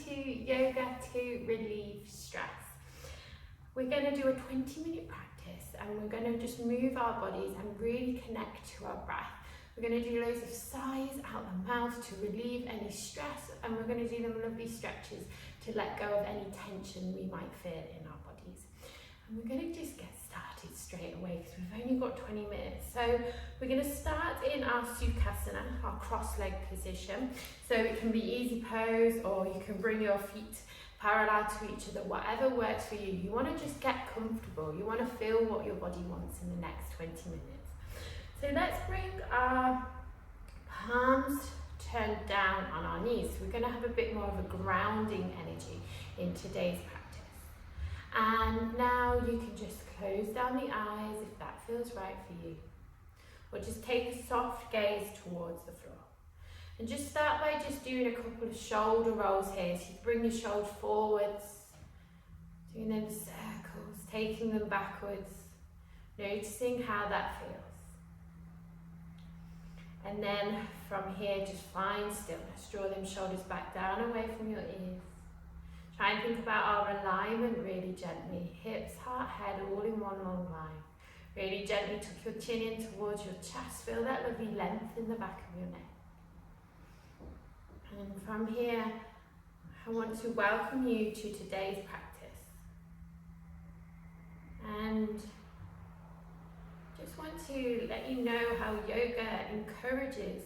to yoga to relieve stress. We're going to do a 20-minute practice and we're going to just move our bodies and really connect to our breath. We're going to do loads of sighs out the mouth to relieve any stress, and we're going to do them lovely stretches to let go of any tension we might feel in our bodies. And we're going to just get started straight away because we've only got 20 minutes. So we're going to start in our Shavasana, our cross-leg position. So it can be easy pose, or you can bring your feet parallel to each other, whatever works for you. You want to just get comfortable. You want to feel what your body wants in the next 20 minutes. So let's bring our palms turned down on our knees. We're going to have a bit more of a grounding energy in today's practice. And now you can just close down the eyes if that feels right for you. Or just take a soft gaze towards the floor. And just start by just doing a couple of shoulder rolls here. So you bring your shoulders forwards, doing them circles, taking them backwards, noticing how that feels. And then from here, just find stillness. Draw them shoulders back down away from your ears. Try and think about our alignment really gently. Hips, heart, head, all in one long line. Really gently tuck your chin in towards your chest. Feel that lovely length in the back of your neck. And from here, I want to welcome you to today's practice. And just want to let you know how yoga encourages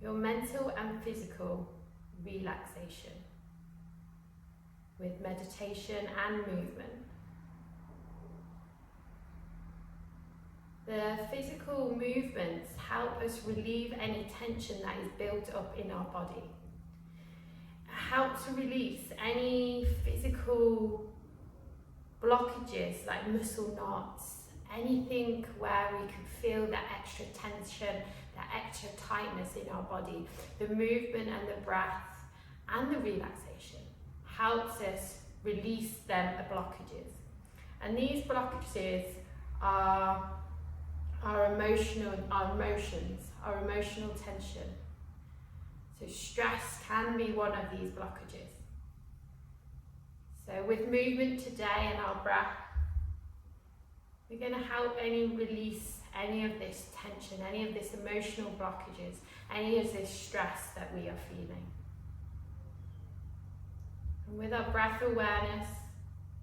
your mental and physical relaxation with meditation and movement. The physical movements help us relieve any tension that is built up in our body. It helps to release any physical blockages like muscle knots, anything where we can feel that extra tension, that extra tightness in our body. The movement and the breath and the relaxation helps us release them, the blockages. And these blockages are our emotions, our emotional tension. So stress can be one of these blockages. So with movement today and our breath, we're going to help release any of this tension, any of this emotional blockages, any of this stress that we are feeling. And with our breath awareness,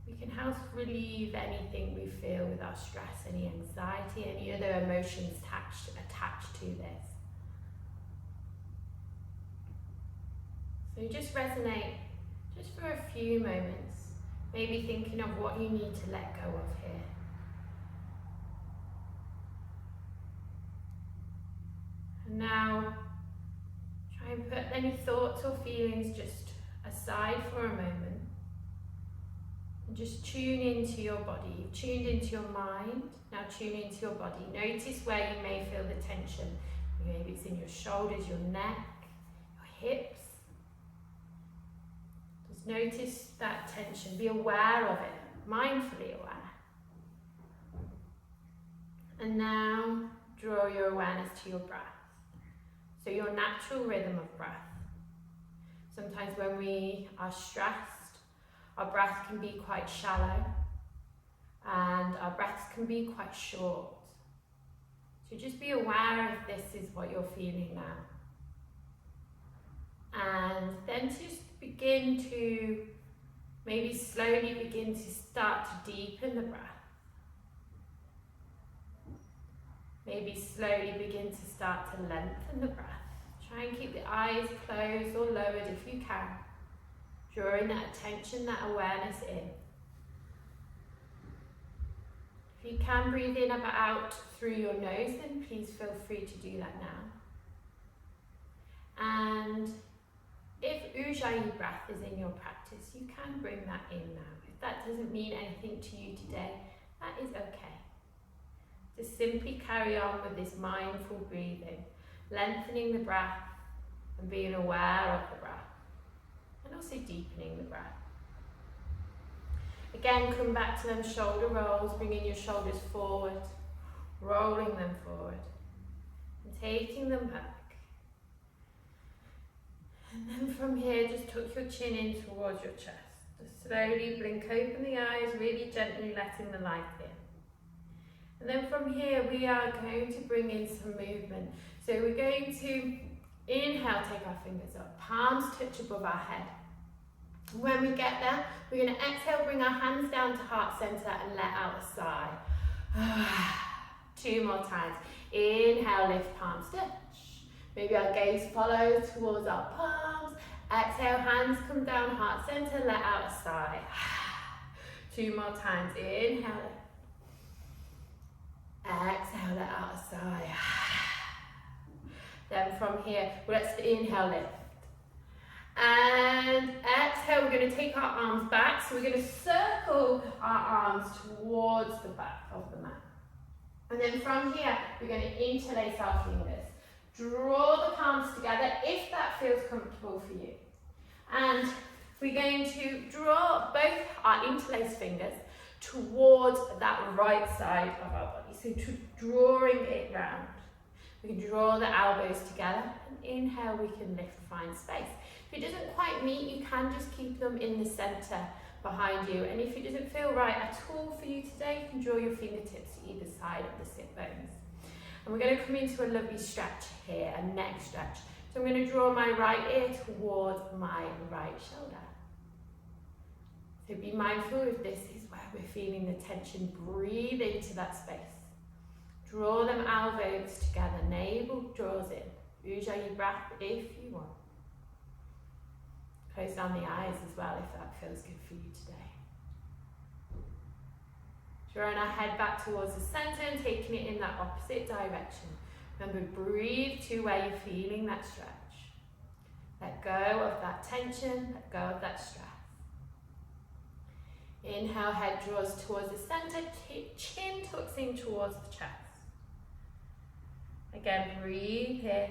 we can help relieve anything we feel with our stress, any anxiety, any other emotions attached to this. So just resonate just for a few moments, maybe thinking of what you need to let go of here. And now try and put any thoughts or feelings just aside for a moment. And just tune into your body. You've tuned into your mind, now tune into your body. Notice where you may feel the tension. Maybe it's in your shoulders, your neck, your hips. Just notice that tension. Be aware of it, mindfully aware. And now draw your awareness to your breath. So your natural rhythm of breath. Sometimes when we are stressed, our breath can be quite shallow and our breaths can be quite short. So just be aware if this is what you're feeling now. And then just begin to maybe slowly begin to start to deepen the breath. Maybe slowly begin to start to lengthen the breath. Try and keep the eyes closed or lowered if you can. Drawing that attention, that awareness in. If you can breathe in and out through your nose, then please feel free to do that now. And if Ujjayi breath is in your practice, you can bring that in now. If that doesn't mean anything to you today, that is okay. Just simply carry on with this mindful breathing, lengthening the breath and being aware of the breath. And also deepening the breath. Again, come back to them shoulder rolls, bringing your shoulders forward, rolling them forward, and taking them back. And then from here, just tuck your chin in towards your chest. Just slowly blink open the eyes, really gently letting the light in. And then from here, we are going to bring in some movement. So we're going to inhale, take our fingers up, palms touch above our head. When we get there, we're going to exhale, bring our hands down to heart center and let out a sigh. 2 more times. Inhale, lift, palms touch. Maybe our gaze follows towards our palms. Exhale, hands come down, heart center, let out a sigh. 2 more times. Inhale. Exhale, let out a sigh. Then from here, let's inhale, lift. And exhale, we're going to take our arms back. So we're going to circle our arms towards the back of the mat. And then from here, we're going to interlace our fingers. Draw the palms together if that feels comfortable for you. And we're going to draw both our interlaced fingers towards that right side of our body. So drawing it round. We can draw the elbows together and inhale, we can lift, find space. If it doesn't quite meet, you can just keep them in the center behind you. And if it doesn't feel right at all for you today, you can draw your fingertips to either side of the sit bones. And we're going to come into a lovely stretch here, a neck stretch. So I'm going to draw my right ear towards my right shoulder. So be mindful if this is where we're feeling the tension, breathe into that space. Draw them elbows together, navel draws in. Ujjayi breath if you want. Close down the eyes as well if that feels good for you today. Drawing our head back towards the center and taking it in that opposite direction. Remember, breathe to where you're feeling that stretch. Let go of that tension, let go of that stress. Inhale, head draws towards the center, chin tucks in towards the chest. Again, breathe here.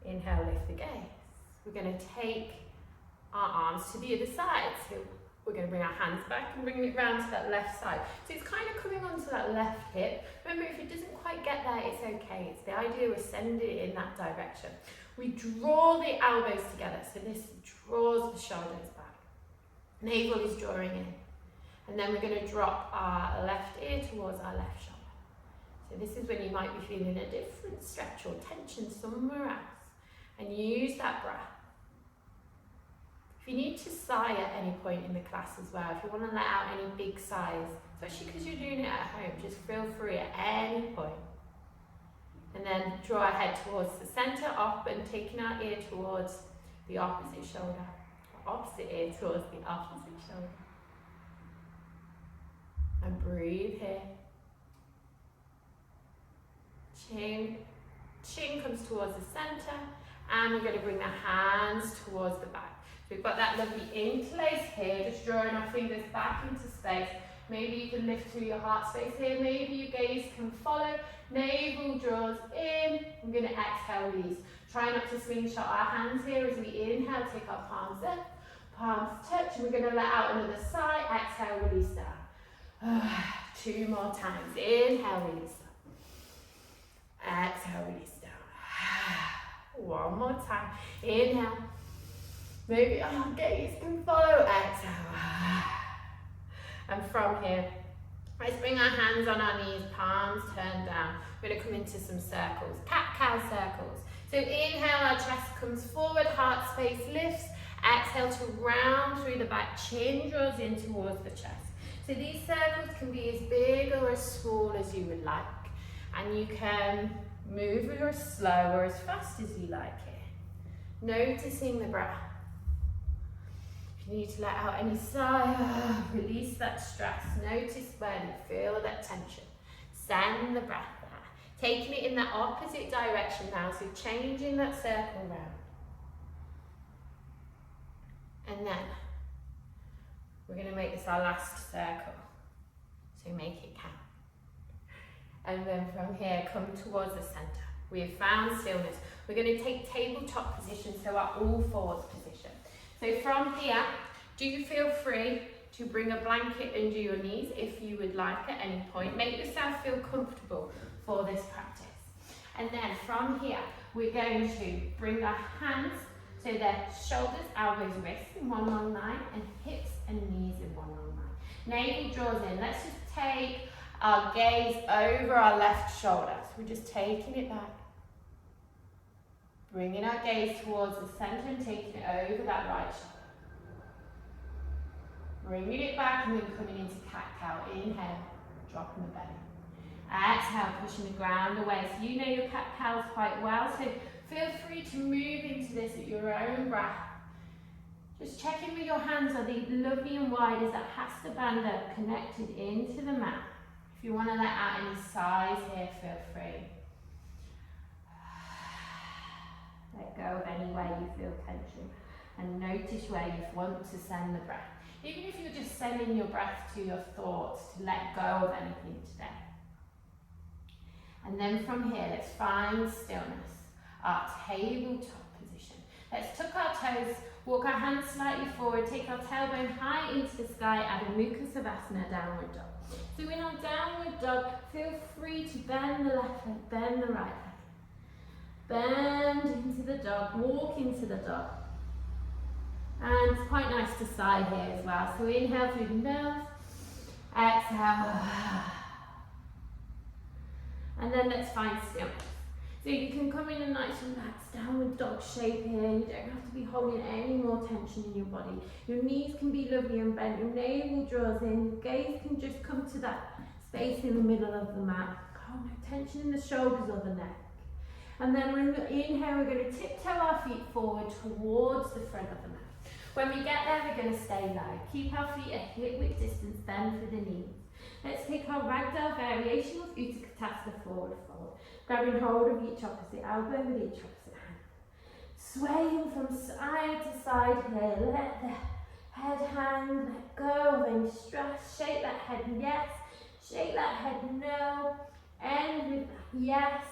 Inhale, lift the gaze. We're going to take our arms to the other side. So we're going to bring our hands back and bring it round to that left side. So it's kind of coming onto that left hip. Remember, if it doesn't quite get there, it's okay. It's the idea we're sending it in that direction. We draw the elbows together. So this draws the shoulders back. Navel is drawing in. And then we're going to drop our left ear towards our left shoulder. So this is when you might be feeling a different stretch or tension somewhere else. And use that breath. If you need to sigh at any point in the class as well, if you want to let out any big sighs, especially because you're doing it at home, just feel free at any point. And then draw our head towards the center, up and taking our ear towards the opposite shoulder. Opposite ear towards the opposite shoulder. And breathe here. Chin comes towards the center, and we're going to bring the hands towards the back. So we've got that lovely interlace here, just drawing our fingers back into space. Maybe you can lift through your heart space here. Maybe your gaze can follow. Navel draws in. I'm going to exhale, release. Try not to slingshot our hands here as we inhale, take our palms up. Palms touch, and we're going to let out another sigh. Exhale, release down. 2 more times. Inhale, release down. Exhale, release down. 1 more time. Inhale. Maybe our gaze can follow. Exhale. And from here, let's bring our hands on our knees, palms turned down. We're going to come into some circles, cat-cow circles. So inhale, our chest comes forward, heart space lifts. Exhale to round through the back, chin draws in towards the chest. So these circles can be as big or as small as you would like. And you can move or as slow or as fast as you like here. Noticing the breath. If you need to let out any sigh, release that stress. Notice when you feel that tension. Send the breath there. Taking it in the opposite direction now, so changing that circle round. And then we're going to make this our last circle. So make it count. And then from here, come towards the center. We have found stillness. We're going to take tabletop position, so our all fours position. So from here, do you feel free to bring a blanket under your knees if you would like at any point. Make yourself feel comfortable for this practice. And then from here, we're going to bring our hands so they're shoulders, elbows, wrists in one long line, and hips and knees in one long line. Navel draws in. Let's just take our gaze over our left shoulder. So we're just taking it back. Bringing our gaze towards the centre and taking it over that right shoulder. Bringing it back and then coming into cat-cow. Inhale, dropping the belly. Exhale, pushing the ground away. So you know your cat-cows quite well, so feel free to move into this at your own breath. Just checking with your hands, are they lovely and wide? Is that hasta bandha connected into the mat? If you want to let out any sighs here, feel free. Let go of anywhere you feel tension and notice where you want to send the breath. Even if you're just sending your breath to your thoughts to let go of anything today. And then from here, let's find stillness, our tabletop position. Let's tuck our toes, walk our hands slightly forward, take our tailbone high into the sky, Adho Mukha Shavasana, downward dog. So in our downward dog, feel free to bend the left leg, bend the right leg. Bend into the dog, walk into the dog. And it's quite nice to sigh here as well. So inhale through the nose, exhale. And then let's find stillness. So you can come in a nice relaxed downward dog shape here. You don't have to be holding any more tension in your body. Your knees can be lovely and bent. Your navel draws in. Your gaze can just come to that space in the middle of the mat. Oh, no tension in the shoulders or the neck. And then when we inhale, we're going to tiptoe our feet forward towards the front of the mat. When we get there, we're going to stay low. Keep our feet at hip-width distance, bend through the knees. Let's take our ragdoll variation of Utkatasana, forward fold. Grabbing hold of each opposite elbow with each opposite hand. Swaying from side to side here. Let the head hang, let go of any stress. Shake that head yes, shake that head no. End with that yes.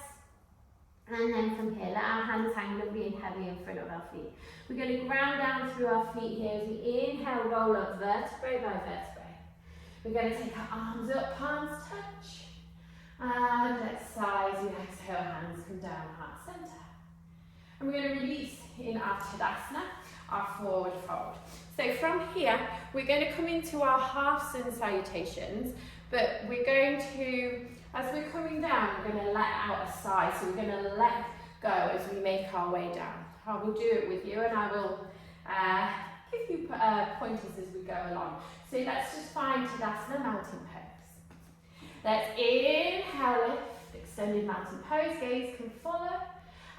And then from here, let our hands hang lovely and heavy in front of our feet. We're going to ground down through our feet here as we inhale, roll up vertebrae by vertebrae. We're going to take our arms up, palms touch. And let's sigh as we exhale, hands come down, heart center. And we're going to release in our Tadasana, our forward fold. So from here, we're going to come into our half sun salutations, but we're going to, as we're coming down, we're going to let out a sigh. So we're going to let go as we make our way down. I will do it with you and I will give you pointers as we go along. So let's just find Tadasana, mountain pose. Let's inhale, lift, extended mountain pose, gaze can follow.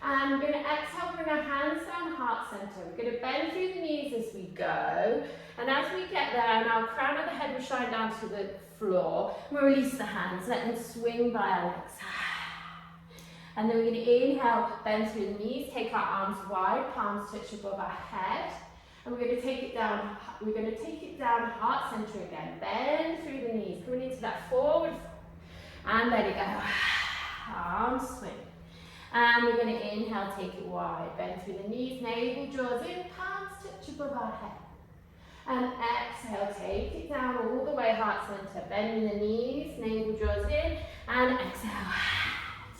And we're going to exhale, bring our hands down, heart center. We're going to bend through the knees as we go. And as we get there, and our crown of the head will shine down to the floor, we'll release the hands, let them swing by our legs. And then we're going to inhale, bend through the knees, take our arms wide, palms touch above our head. And we're going to take it down, heart center again. Bend through the knees, coming into that forward fold. And let it go. Arms swing. And we're going to inhale, take it wide. Bend through the knees, navel draws in, palms touch above our head. And exhale, take it down all the way, heart center. Bending the knees, navel draws in, and exhale.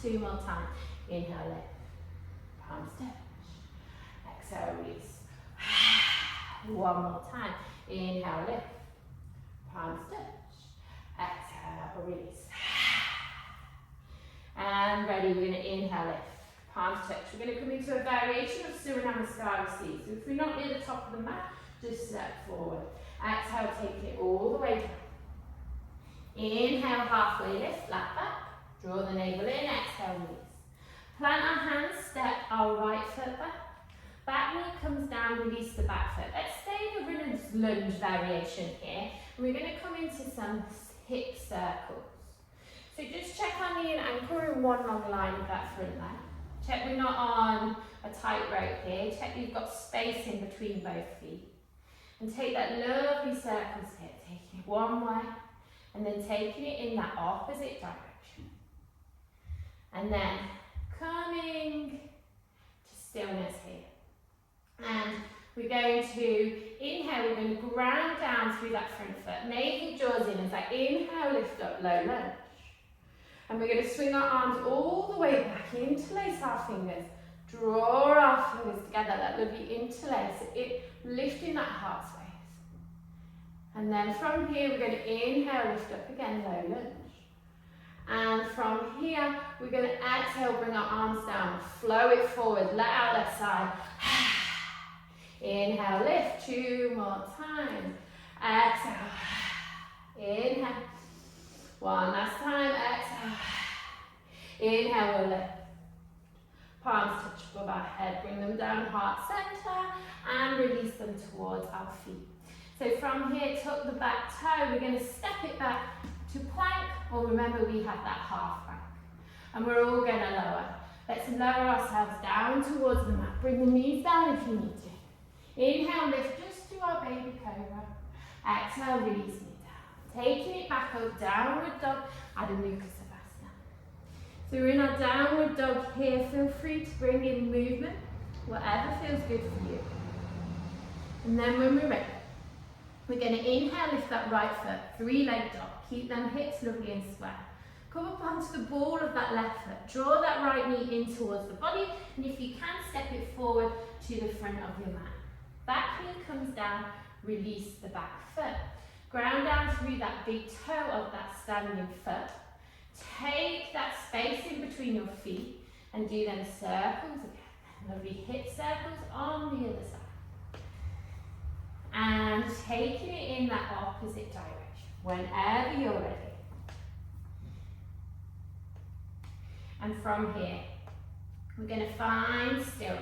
2 more times. Inhale, lift. Palms touch. Exhale, release. 1 more time. Inhale, lift. Palms touch. Exhale, release. And ready, we're going to inhale, lift. Palms touch. We're going to come into a variation of Surya Namaskara seat. So if we're not near the top of the mat, just step forward. Exhale, take it all the way down. Inhale, halfway lift, flat back. Draw the navel in, exhale, release. Plant our hands, step our right foot back. Back knee comes down, release the back foot. Let's stay in the runner's lunge variation here. And we're going to come into some hip circles. So just check our knee and ankle in one long line with that front leg. Check we're not on a tight rope here. Check you've got space in between both feet. And take that lovely circles here. Taking it one way and then taking it in that opposite direction. And then coming to stillness here. And we're going to inhale, we're going to ground down through that front foot. Navel draws in as I inhale, lift up, low lunge. And we're going to swing our arms all the way back, interlace our fingers, Draw our fingers together, that lovely interlace, lifting that heart space. And then from here, we're going to inhale, lift up again, low lunge. And from here, we're going to exhale, bring our arms down, flow it forward, let out that side. Inhale, lift, 2 more times. Exhale, inhale. One last time, exhale. Inhale, we'll lift. Palms touch above our head, bring them down, heart center, and release them towards our feet. So from here, tuck the back toe, we're going to step it back to plank, or remember we have that half plank. And we're all going to lower. Let's lower ourselves down towards the mat. Bring the knees down if you need to. Inhale, lift just to our baby cobra. Exhale, release me down. Taking it back up, downward dog, Adho Mukha Shavasana. So we're in our downward dog here. Feel free to bring in movement, whatever feels good for you. And then when we're ready, we're going to inhale, lift that right foot, 3-leg dog. Keep them hips lovely and square. Come up onto the ball of that left foot. Draw that right knee in towards the body, and if you can, step it forward to the front of your mat. Back knee comes down, release the back foot. Ground down through that big toe of that standing foot. Take that space in between your feet and do them circles again. Lovely hip circles on the other side. And taking it in that opposite direction, whenever you're ready. And from here, we're going to find stillness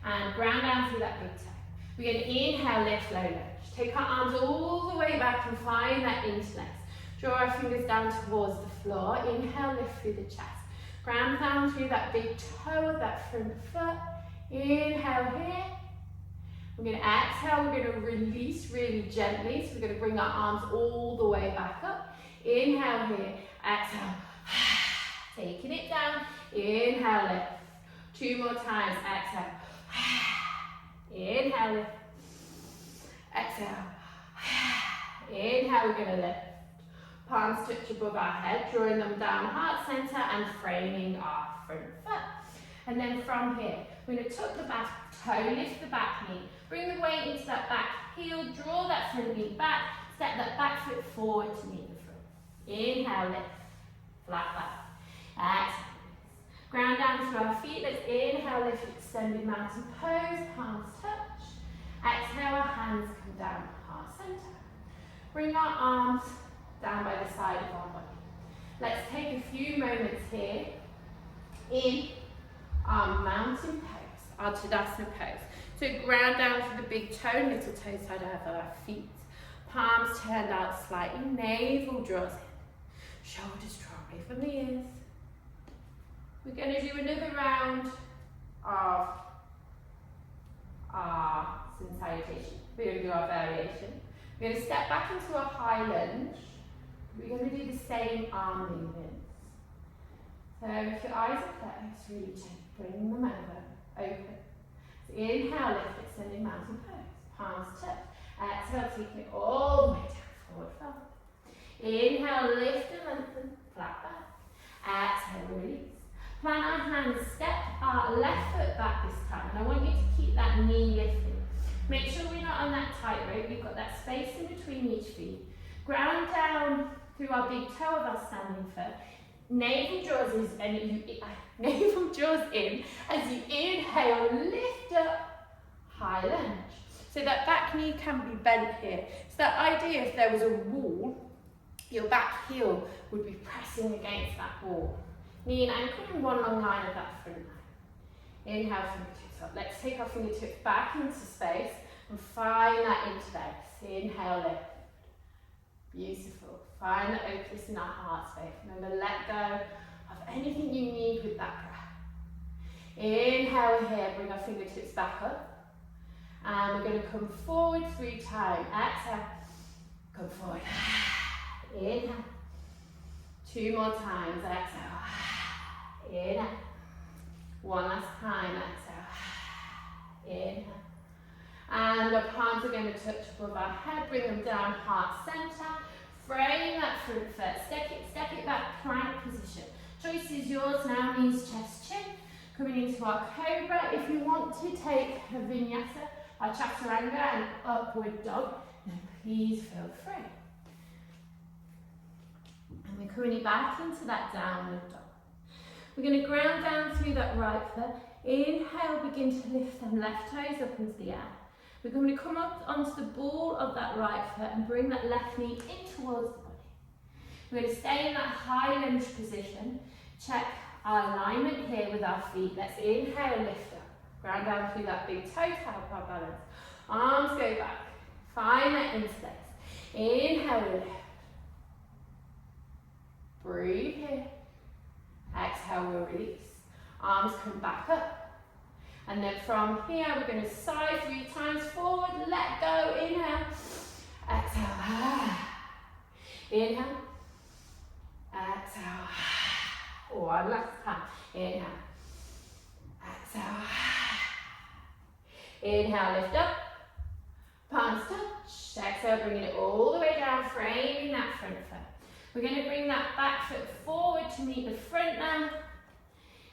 and ground down through that big toe. We're going to inhale, lift, low lunge. Take our arms all the way back and find that interlace. Draw our fingers down towards the floor. Inhale, lift through the chest. Ground down through that big toe of that front foot. Inhale here. We're going to exhale, we're going to release really gently. So we're going to bring our arms all the way back up. Inhale here, exhale. Taking it down, inhale, lift. 2 more times, exhale. Inhale, lift. Exhale. Inhale, we're going to lift. Palms touch above our head, drawing them down, heart center, and framing our front foot. And then from here, we're going to tuck the back toe, lift the back knee, bring the weight into that back heel, draw that front knee back, step that back foot forward to meet the front. Inhale, lift, flat back. Exhale, ground down through our feet. Let's inhale, lift, extended mountain pose, palms touch. Exhale, our hands come down, heart center. Bring our arms down by the side of our body. Let's take a few moments here in our mountain pose, our Tadasana pose. So ground down through the big toe, little toe side of our feet. Palms turned out slightly, navel draws in. Shoulders draw away from the ears. We're going to do another round of our sun salutation. We're going to do our variation. We're going to step back into a high lunge. We're going to do the same arm movements. So if your eyes are closed, really gently bring them over, open. So inhale, lift, extending mountain pose. Palms touch. Exhale, taking it all the way down, forward fold. Inhale, lift and lengthen, flat back. Exhale, release. Plant our hands, step our left foot back this time. And I want you to keep that knee lifted. Make sure we're not on that tightrope. We've got that space in between each feet. Ground down through our big toe of our standing foot. Navel draws in as you inhale, lift up, high lunge. So that back knee can be bent here. So that idea, if there was a wall, your back heel would be pressing against that wall. Knee and ankle in one long line of that front line. Inhale, fingertips up. Let's take our fingertips back into space and find that interlace. Inhale, lift. Beautiful. Find the openness in our heart space. Remember, let go of anything you need with that breath. Inhale here, bring our fingertips back up. And we're going to come forward 3 times. Exhale, come forward. Inhale. 2 more times. Exhale. Inhale. 1 last time. Exhale. Inhale. And our palms are going to touch above our head. Bring them down, heart center. Frame that front foot. Step it back, plank position. Choice is yours now, knees, chest, chin. Coming into our cobra. If you want to take a vinyasa, our chaturanga, and upward dog, then please feel free. And we're coming back into that downward dog. We're going to ground down through that right foot. Inhale, begin to lift them left toes up into the air. We're going to come up onto the ball of that right foot and bring that left knee in towards the body. We're going to stay in that high lunge position. Check our alignment here with our feet. Let's inhale, lift up. Ground down through that big toe to help our balance. Arms go back. Find that in space. Inhale, lift. Breathe here. Exhale, we'll release. Arms come back up. And then from here, we're going to sigh 3 times forward. Let go. Inhale. Exhale. Inhale. Exhale. One last time. Inhale. Exhale. Inhale, lift up. Palms touch. Exhale, bringing it all the way down, framing that front foot. We're going to bring that back foot forward to meet the front now.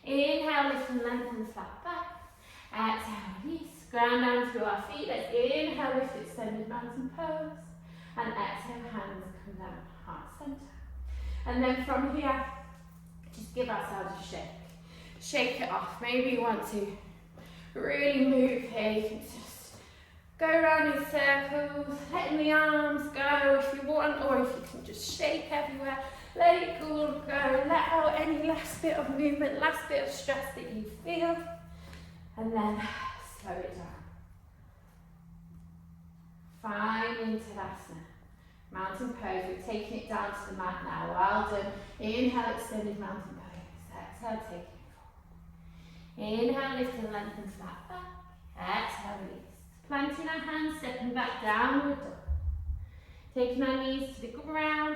Inhale, lift and lengthen, flat back. Exhale, release. Ground down through our feet. Let's inhale, lift, extended mountain pose. And exhale, hands come down, heart center. And then from here, just give ourselves a shake. Shake it off. Maybe you want to really move here. You can just go around in circles, letting the arms go if you want, or if you can just shake everywhere. Let it all go. Let out any last bit of movement, last bit of stress that you feel. And then slow it down. Find into Tadasana. Mountain pose. We're taking it down to the mat now. Well done. Inhale, extended mountain pose. Exhale, take it forward. Inhale, lift and lengthen, flat back. Exhale, release. Planting our hands, stepping back downward dog. Taking our knees to the ground.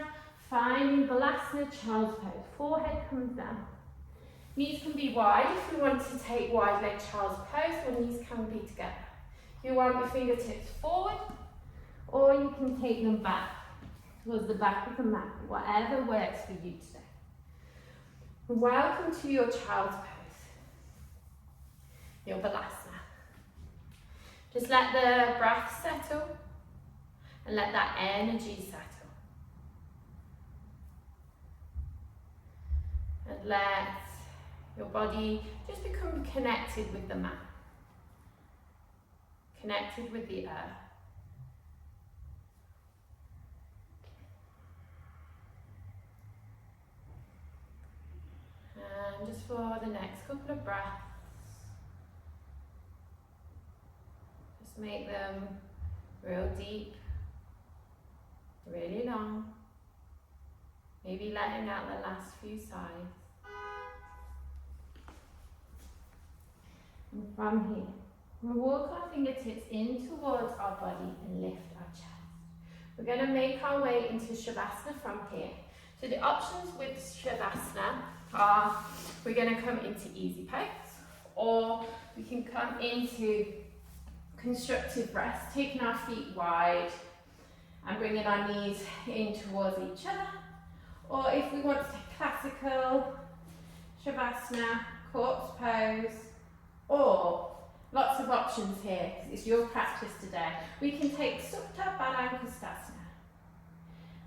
Finding Balasana, child's pose. Forehead comes down. Knees can be wide if you want to take wide leg child's pose, or knees can be together. If you want your fingertips forward, or you can take them back towards the back of the mat, whatever works for you today. Welcome to your child's pose, your Balasana. Just let the breath settle and let that energy settle. And let your body just become connected with the mat, connected with the earth. And just for the next couple of breaths, just make them real deep, really long. Maybe letting out the last few sighs. And from here, we'll walk our fingertips in towards our body and lift our chest. We're going to make our way into Shavasana from here. So the options with Shavasana are, we're going to come into easy pose, or we can come into constructive rest, taking our feet wide and bringing our knees in towards each other. Or if we want to take classical Shavasana, corpse pose, or lots of options here, because it's your practice today. We can take Supta Baddha Stasana.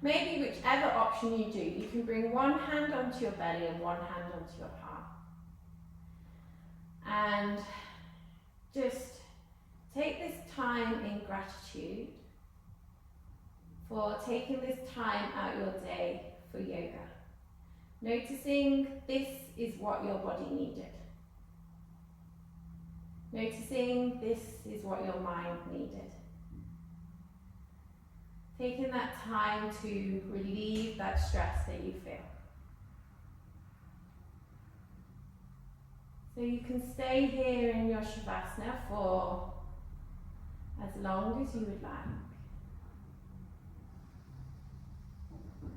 Maybe whichever option you do, you can bring one hand onto your belly and one hand onto your heart. And just take this time in gratitude for taking this time out your day for yoga. Noticing this is what your body needed. Noticing this is what your mind needed. Taking that time to relieve that stress that you feel. So you can stay here in your Shavasana for as long as you would like.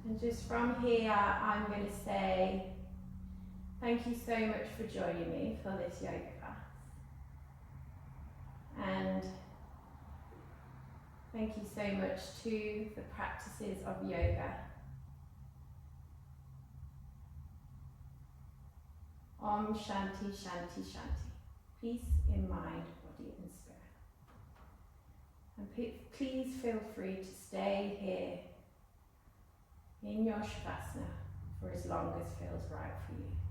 And just from here, I'm going to say, thank you so much for joining me for this yoga class. And thank you so much to the practices of yoga Om Shanti Shanti Shanti. Peace in mind, body and spirit. And please feel free to stay here in your Shavasana for as long as feels right for you.